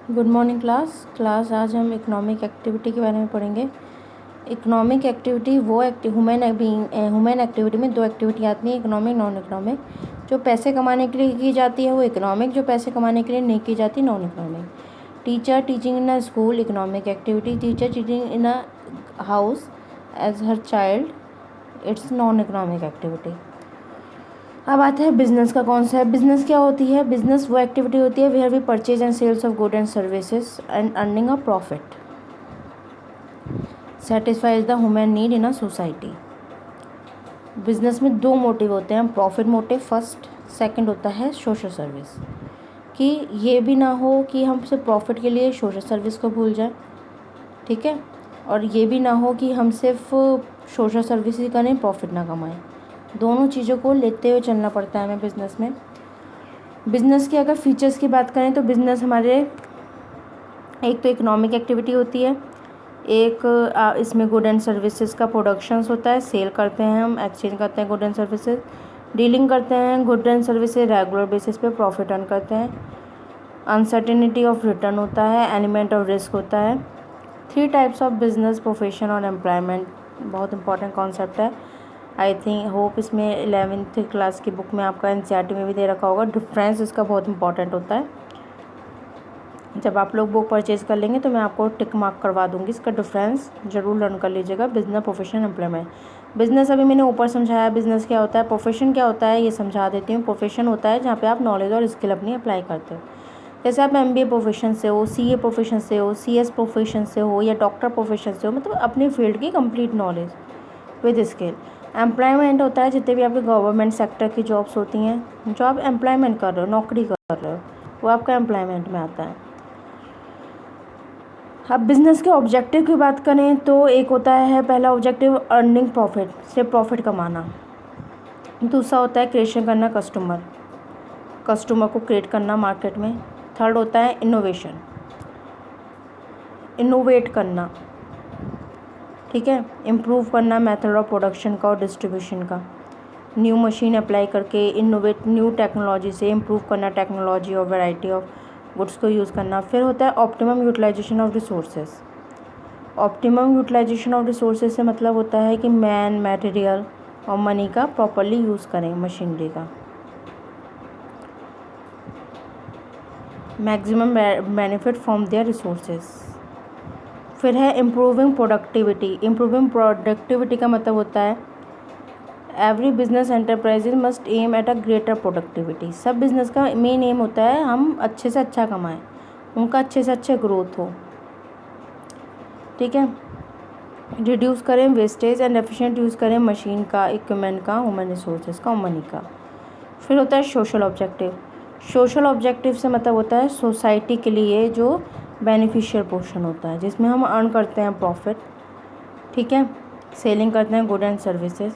Good morning class. आज हम economic activity के बारे में पढ़ेंगे। इकोनॉमिक एक्टिविटी वो ह्यूमन एक्टिविटी में दो एक्टिविटी आती हैं, इकोनॉमिक नॉन इकोनॉमिक। जो पैसे कमाने के लिए की जाती है वो इकोनॉमिक, जो पैसे कमाने के लिए नहीं की जाती non economic. Teacher teaching in a school economic activity, teacher teaching in a house as her child, it's non economic activity. अब आता है बिजनेस का कॉन्सेप्ट। बिजनेस क्या होती है? बिजनेस वो एक्टिविटी होती है where we purchase and sales of good and services and earning a profit, satisfies the human need in a society. Business में दो मोटिव होते हैं, प्रॉफिट मोटिव फर्स्ट, सेकंड होता है सोशल सर्विस। कि ये भी ना हो कि हम सिर्फ प्रॉफिट के लिए सोशल सर्विस को भूल जाएं, ठीक है, और ये भी ना हो कि हम सिर्फ सोशल सर्विस ही करें, प्रॉफिट ना कमाएं। दोनों चीज़ों को लेते हुए चलना पड़ता है हमें बिज़नेस में। बिज़नेस के अगर फीचर्स की बात करें तो बिज़नेस हमारे एक तो इकोनॉमिक एक्टिविटी होती है, एक इसमें गुड एंड सर्विसेज का प्रोडक्शंस होता है, सेल करते हैं हम, एक्सचेंज करते हैं गुड एंड सर्विसेज, डीलिंग करते हैं good and services, regular basis पे प्रॉफिट अर्न करते हैं, अनसर्टेनिटी ऑफ रिटर्न होता है, एलिमेंट ऑफ रिस्क होता है। 3 टाइप्स ऑफ बिजनेस, प्रोफेशन और एम्प्लॉयमेंट बहुत इंपॉर्टेंट कॉन्सेप्ट है। आई थिंक होप इसमें 11th क्लास की बुक में आपका एनसीईआरटी में भी दे रखा होगा। डिफरेंस इसका बहुत इंपॉर्टेंट होता है। जब आप लोग बुक परचेज़ कर लेंगे तो मैं आपको टिक मार्क करवा दूंगी, इसका डिफरेंस ज़रूर लर्न कर लीजिएगा। Business, profession, employment. बिजनेस अभी मैंने ऊपर समझाया, बिजनेस क्या होता है। प्रोफेशन क्या होता है ये समझा देती हूँ। प्रोफेशन होता है जहाँ पे आप नॉलेज और स्किल अपनी अप्लाई करते हो। जैसे आप MBA प्रोफेशन से हो, CA प्रोफेशन से हो, CS प्रोफेशन से हो या डॉक्टर प्रोफेशन से हो, मतलब अपनी फील्ड की complete knowledge with skill. Employment होता है जितने भी आपके गवर्नमेंट सेक्टर की जॉब्स होती हैं, जो आप एम्प्लॉयमेंट कर रहे हो, नौकरी कर रहे हो, वो आपका एम्प्लॉयमेंट में आता है। अब बिज़नेस के ऑब्जेक्टिव की बात करें तो एक होता है, पहला ऑब्जेक्टिव अर्निंग प्रॉफिट, से प्रॉफिट कमाना। दूसरा होता है क्रिएशन करना, कस्टमर को क्रिएट करना मार्केट में। थर्ड होता है इनोवेशन, इनोवेट करना, ठीक है, इम्प्रूव करना मेथड ऑफ प्रोडक्शन का और डिस्ट्रीब्यूशन का। न्यू मशीन अप्लाई करके इनोवेट, न्यू टेक्नोलॉजी से इम्प्रूव करना टेक्नोलॉजी और वैरायटी ऑफ गुड्स को यूज़ करना। फिर होता है optimum utilization of resources. Optimum utilization of resources से मतलब होता है कि मैन, मटेरियल और मनी का प्रॉपरली यूज़ करें, मशीनरी का। Maximum benefit from their resources. फिर है इम्प्रूविंग प्रोडक्टिविटी। इम्प्रूविंग प्रोडक्टिविटी का मतलब होता है every business enterprises must aim at a greater productivity. सब बिजनेस का मेन एम होता है हम अच्छे से अच्छा कमाएं, उनका अच्छे से अच्छा ग्रोथ हो, ठीक है। रिड्यूस करें वेस्टेज एंड एफिशिएंट यूज़ करें मशीन का, इक्विपमेंट का, ह्यूमन रिसोर्सेज का और मनी का। फिर होता है सोशल ऑब्जेक्टिव। सोशल ऑब्जेक्टिव से मतलब होता है सोसाइटी के लिए जो बेनिफिशियल पोर्शन होता है, जिसमें हम अर्न करते हैं प्रॉफिट, ठीक है, सेलिंग करते हैं good and services.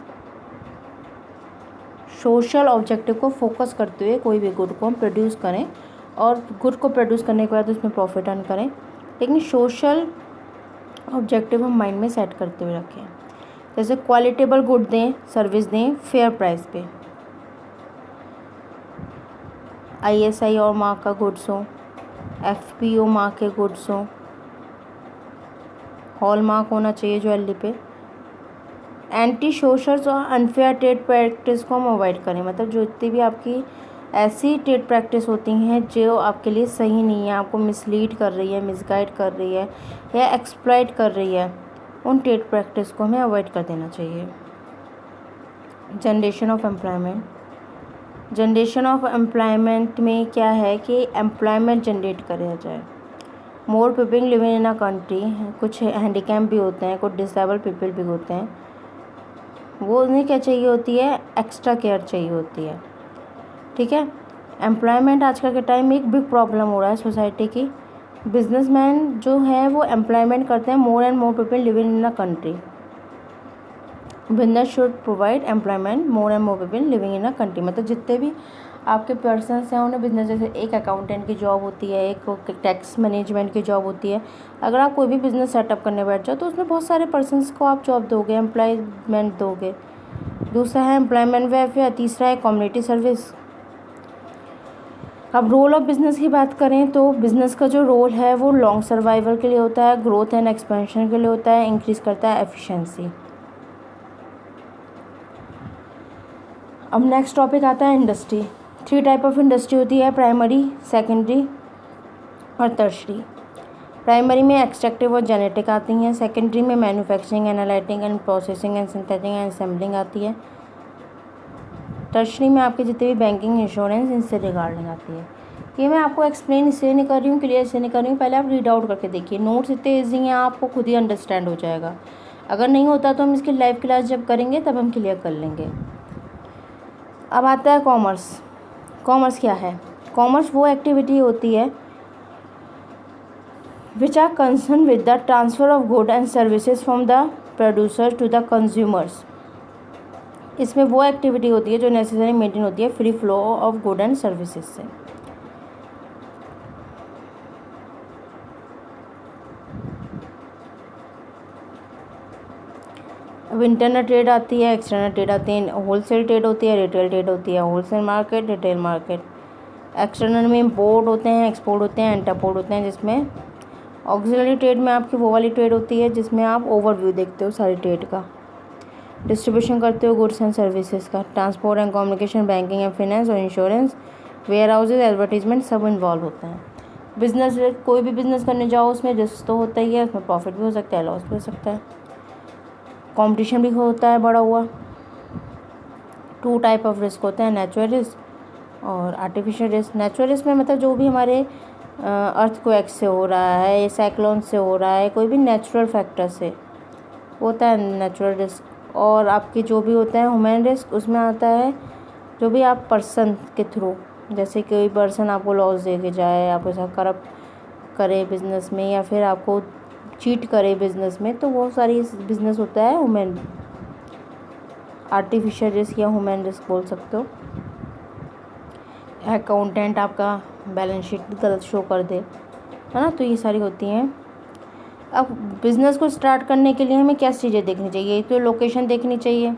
Social objective को फोकस करते हुए कोई भी गुड को हम प्रोड्यूस करें और गुड को प्रोड्यूस करने के बाद उसमें प्रॉफिट अर्न करें, लेकिन सोशल ऑब्जेक्टिव हम माइंड में सेट करते हुए रखें। जैसे क्वालिटेबल गुड दें, सर्विस दें फेयर प्राइस पे, ISI और मार्क का गुड्स हो, FPO मार्क के गुड्स हो, हॉल मार्क होना चाहिए ज्वेलरी पे। एंटी सोशल्स और अनफेयर ट्रेड प्रैक्टिस को हम अवॉइड करें, मतलब जो जितनी भी आपकी ऐसी ट्रेड प्रैक्टिस होती हैं जो आपके लिए सही नहीं है, आपको मिसलीड कर रही है, मिसगाइड कर रही है या एक्सप्लॉइट कर रही है, उन ट्रेड प्रैक्टिस को हमें अवॉइड कर देना चाहिए। Generation of employment. Generation of employment में क्या है कि एम्प्लॉयमेंट जनरेट करा जाए। More people living in a country, कुछ हैंडीकैप भी होते हैं, कुछ डिसेबल पीपल भी होते हैं, वो उन्हें क्या चाहिए होती है, एक्स्ट्रा केयर चाहिए होती है, ठीक है। एम्प्लॉयमेंट आजकल के टाइम में एक बिग प्रॉब्लम हो रहा है सोसाइटी की। बिजनेसमैन जो है वो एम्प्लॉयमेंट करते हैं more and more people living in a country. Business should provide employment more and more people living in a country, मतलब जितने भी आपके पर्सन्स हैं उन्हें बिजनेस, जैसे एक अकाउंटेंट की जॉब होती है, एक टैक्स मैनेजमेंट की जॉब होती है। अगर आप कोई भी बिज़नेस सेटअप करने बैठ जाओ तो उसमें बहुत सारे पर्सन्स को आप जॉब दोगे, एम्प्लॉयमेंट दोगे। दूसरा है एम्प्लॉयमेंट वेलफेयर, तीसरा है कम्युनिटी सर्विस। अब रोल ऑफ बिज़नेस की बात करें तो बिज़नेस का जो रोल है वो लॉन्ग सर्वाइवल के लिए होता है, ग्रोथ एंड एक्सपेंशन के लिए होता है, इंक्रीज़ करता है एफिशिएंसी। अब नेक्स्ट टॉपिक आता है इंडस्ट्री। 3 टाइप ऑफ इंडस्ट्री होती है, प्राइमरी, सेकेंडरी और टर्शरी। प्राइमरी में एक्सट्रैक्टिव और जेनेटिक आती हैं, सेकेंडरी में manufacturing, analytic and processing and synthetic and assembling आती है, टर्शरी में आपके जितने भी बैंकिंग, इंश्योरेंस, इनसे रिगार्डिंग आती है। ये मैं आपको एक्सप्लेन इसलिए नहीं कर रही हूँ, क्लियर इसलिए नहीं कर रही हूँ, पहले आप रीड आउट करके देखिए, नोट्स इतने ईजी हैं, आपको खुद ही अंडरस्टैंड हो जाएगा। अगर नहीं होता तो हम इसकी लाइव क्लास जब करेंगे तब हम क्लियर कर लेंगे। अब आता है कॉमर्स। कॉमर्स क्या है? कॉमर्स वो एक्टिविटी होती है which are concerned with the transfer of goods and services from the producer to the consumers। इसमें वो एक्टिविटी होती है जो नेसेसरी मेंटेन होती है free flow of good and services से। अब इंटरनल ट्रेड आती है, एक्सटर्नल ट्रेड आती है, होलसेल ट्रेड होती है, रिटेल ट्रेड होती है, wholesale market, retail market. External में इम्पोर्ट होते हैं, एक्सपोर्ट होते हैं, इंटरपोर्ट होते हैं, जिसमें ऑक्सिलरी ट्रेड में आपकी वो वाली ट्रेड होती है जिसमें आप ओवरव्यू देखते हो सारी ट्रेड का, डिस्ट्रीब्यूशन करते हो गुड्स एंड सर्विसेज का, transport and communication, banking and finance और इंश्योरेंस, वेयर हाउसेज, एडवर्टीजमेंट सब इन्वॉल्व होते हैं। बिजनेस, कोई भी बिजनेस करने जाओ उसमें रिस्क तो होता ही है, उसमें प्रॉफिट भी हो सकता है, लॉस भी हो सकता है, कंपटीशन भी होता है बढ़ा हुआ। 2 टाइप ऑफ रिस्क होते हैं, नेचुरल रिस्क और आर्टिफिशियल रिस्क। नेचुरल रिस्क में मतलब जो भी हमारे अर्थक्वेक से हो रहा है, साइक्लोन से हो रहा है, कोई भी नेचुरल फैक्टर से होता है नेचुरल रिस्क। और आपकी जो भी होता है ह्यूमन रिस्क, उसमें आता है जो भी आप पर्सन के थ्रू, जैसे कोई पर्सन आपको लॉस दे के जाए, आपके साथ करप्ट करे बिज़नेस में, या फिर आपको चीट करे बिज़नेस में, तो वो सारी बिज़नेस होता है ह्यूमन आर्टिफिशियल रिस्क या ह्यूमन रिस्क बोल सकते हो। अकाउंटेंट आपका बैलेंस शीट गलत शो कर दे, है ना, तो ये सारी होती हैं। अब बिज़नेस को स्टार्ट करने के लिए हमें क्या चीज़ें देखनी चाहिए? तो लोकेशन देखनी चाहिए,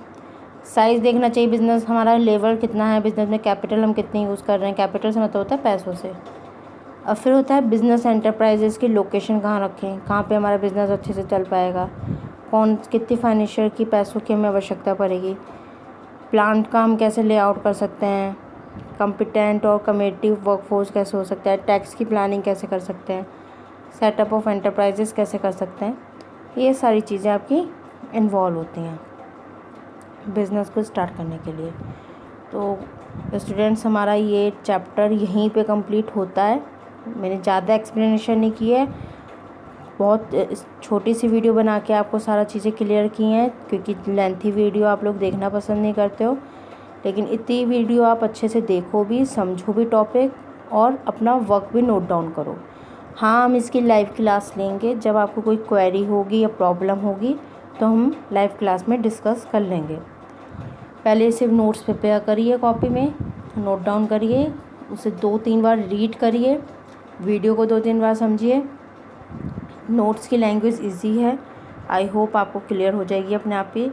साइज़ देखना चाहिए, बिज़नेस हमारा लेवल कितना है, बिज़नेस में कैपिटल हम कितनी यूज़ कर रहे हैं, कैपिटल से मतलब होता है पैसों से। अब फिर होता है बिज़नेस एंटरप्राइजेज़ की लोकेशन कहाँ रखें, कहाँ पे हमारा बिज़नेस अच्छे से चल पाएगा, कितनी फाइनेंशियल की पैसों की हमें आवश्यकता पड़ेगी, प्लांट का हम कैसे लेआउट कर सकते हैं, कॉम्पिटेंट और कमेटिव वर्कफोर्स कैसे हो सकता है, टैक्स की प्लानिंग कैसे कर सकते हैं, सेटअप ऑफ एंटरप्राइजेस कैसे कर सकते हैं, ये सारी चीज़ें आपकी इन्वॉल्व होती हैं बिज़नेस को स्टार्ट करने के लिए। तो स्टूडेंट्स, हमारा ये चैप्टर यहीं पे कंप्लीट होता है। मैंने ज़्यादा एक्सप्लेनेशन नहीं की है, बहुत छोटी सी वीडियो बना के आपको सारा चीज़ें क्लियर की हैं, क्योंकि लेंथी वीडियो आप लोग देखना पसंद नहीं करते हो। लेकिन इतनी वीडियो आप अच्छे से देखो भी, समझो भी टॉपिक, और अपना वर्क भी नोट डाउन करो। हाँ, हम इसकी लाइव क्लास लेंगे, जब आपको कोई क्वेरी होगी या प्रॉब्लम होगी तो हम लाइव क्लास में डिस्कस कर लेंगे। पहले सिर्फ नोट्स प्रिपेयर करिए, कॉपी में नोट डाउन करिए, उसे 2-3 बार रीड करिए, वीडियो को 2-3 बार समझिए। नोट्स की लैंग्वेज इजी है, आई होप आपको क्लियर हो जाएगी अपने आप ही,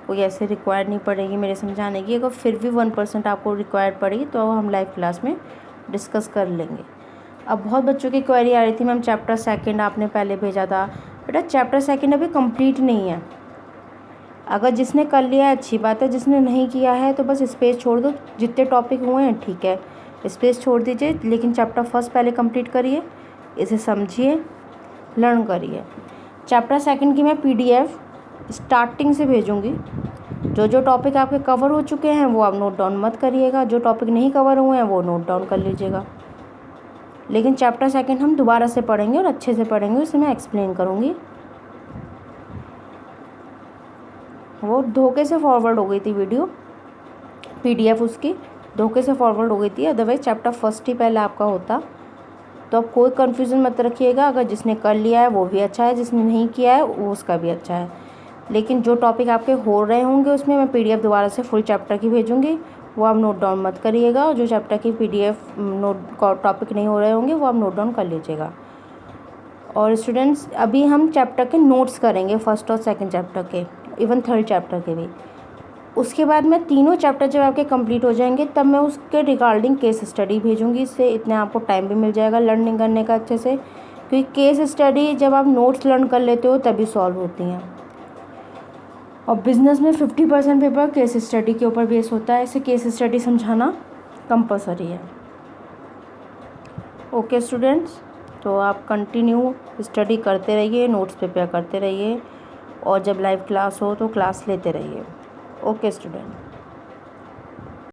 कोई ऐसे रिक्वायर्ड नहीं पड़ेगी मेरे समझाने की। अगर फिर भी 1% आपको रिक्वायर्ड पड़ेगी तो हम लाइव क्लास में डिस्कस कर लेंगे। अब बहुत बच्चों की क्वेरी आ रही थी, मैम चैप्टर 2 आपने पहले भेजा था। बेटा चैप्टर 2 अभी कंप्लीट नहीं है, अगर जिसने कर लिया है अच्छी बात है, जिसने नहीं किया है तो बस स्पेस छोड़ दो, जितने टॉपिक हुए हैं ठीक है, स्पेस छोड़ दीजिए, लेकिन चैप्टर 1 पहले कंप्लीट करिए, इसे समझिए, लर्न करिए। चैप्टर 2 की मैं PDF स्टार्टिंग से भेजूँगी, जो टॉपिक आपके कवर हो चुके हैं वो आप नोट डाउन मत करिएगा, जो टॉपिक नहीं कवर हुए हैं वो नोट डाउन कर लीजिएगा। लेकिन चैप्टर 2 हम दोबारा से पढ़ेंगे और अच्छे से पढ़ेंगे, उसे मैं एक्सप्लेन करूँगी। वो धोखे से फॉरवर्ड हो गई थी वीडियो, PDF उसकी धोखे से फॉरवर्ड हो गई थी, अदरवाइज़ चैप्टर 1 ही पहले आपका होता। तो अब कोई कन्फ्यूज़न मत रखिएगा, अगर जिसने कर लिया है वो भी अच्छा है, जिसने नहीं किया है वो उसका भी अच्छा है। लेकिन जो टॉपिक आपके हो रहे होंगे उसमें मैं PDF दोबारा से फुल चैप्टर की भेजूँगी, वो आप नोट डाउन मत करिएगा, और जो चैप्टर की PDF टॉपिक नहीं हो रहे होंगे वो आप नोट डाउन कर लीजिएगा। और स्टूडेंट्स, अभी हम चैप्टर के नोट्स करेंगे, 1st और 2nd चैप्टर के, इवन 3rd चैप्टर के भी। उसके बाद में तीनों चैप्टर जब आपके कंप्लीट हो जाएंगे तब मैं उसके रिगार्डिंग केस स्टडी भेजूंगी। इससे इतने आपको टाइम भी मिल जाएगा लर्निंग करने का अच्छे से, क्योंकि केस स्टडी जब आप नोट्स लर्न कर लेते हो तभी सॉल्व होती हैं। और बिज़नेस में 50% पेपर केस स्टडी के ऊपर बेस होता है, इसे केस स्टडी समझाना कंपलसरी है। ओके स्टूडेंट्स, तो आप कंटिन्यू स्टडी करते रहिए, नोट्स प्रिपेयर करते रहिए, और जब लाइव क्लास हो तो क्लास लेते रहिए। Okay student.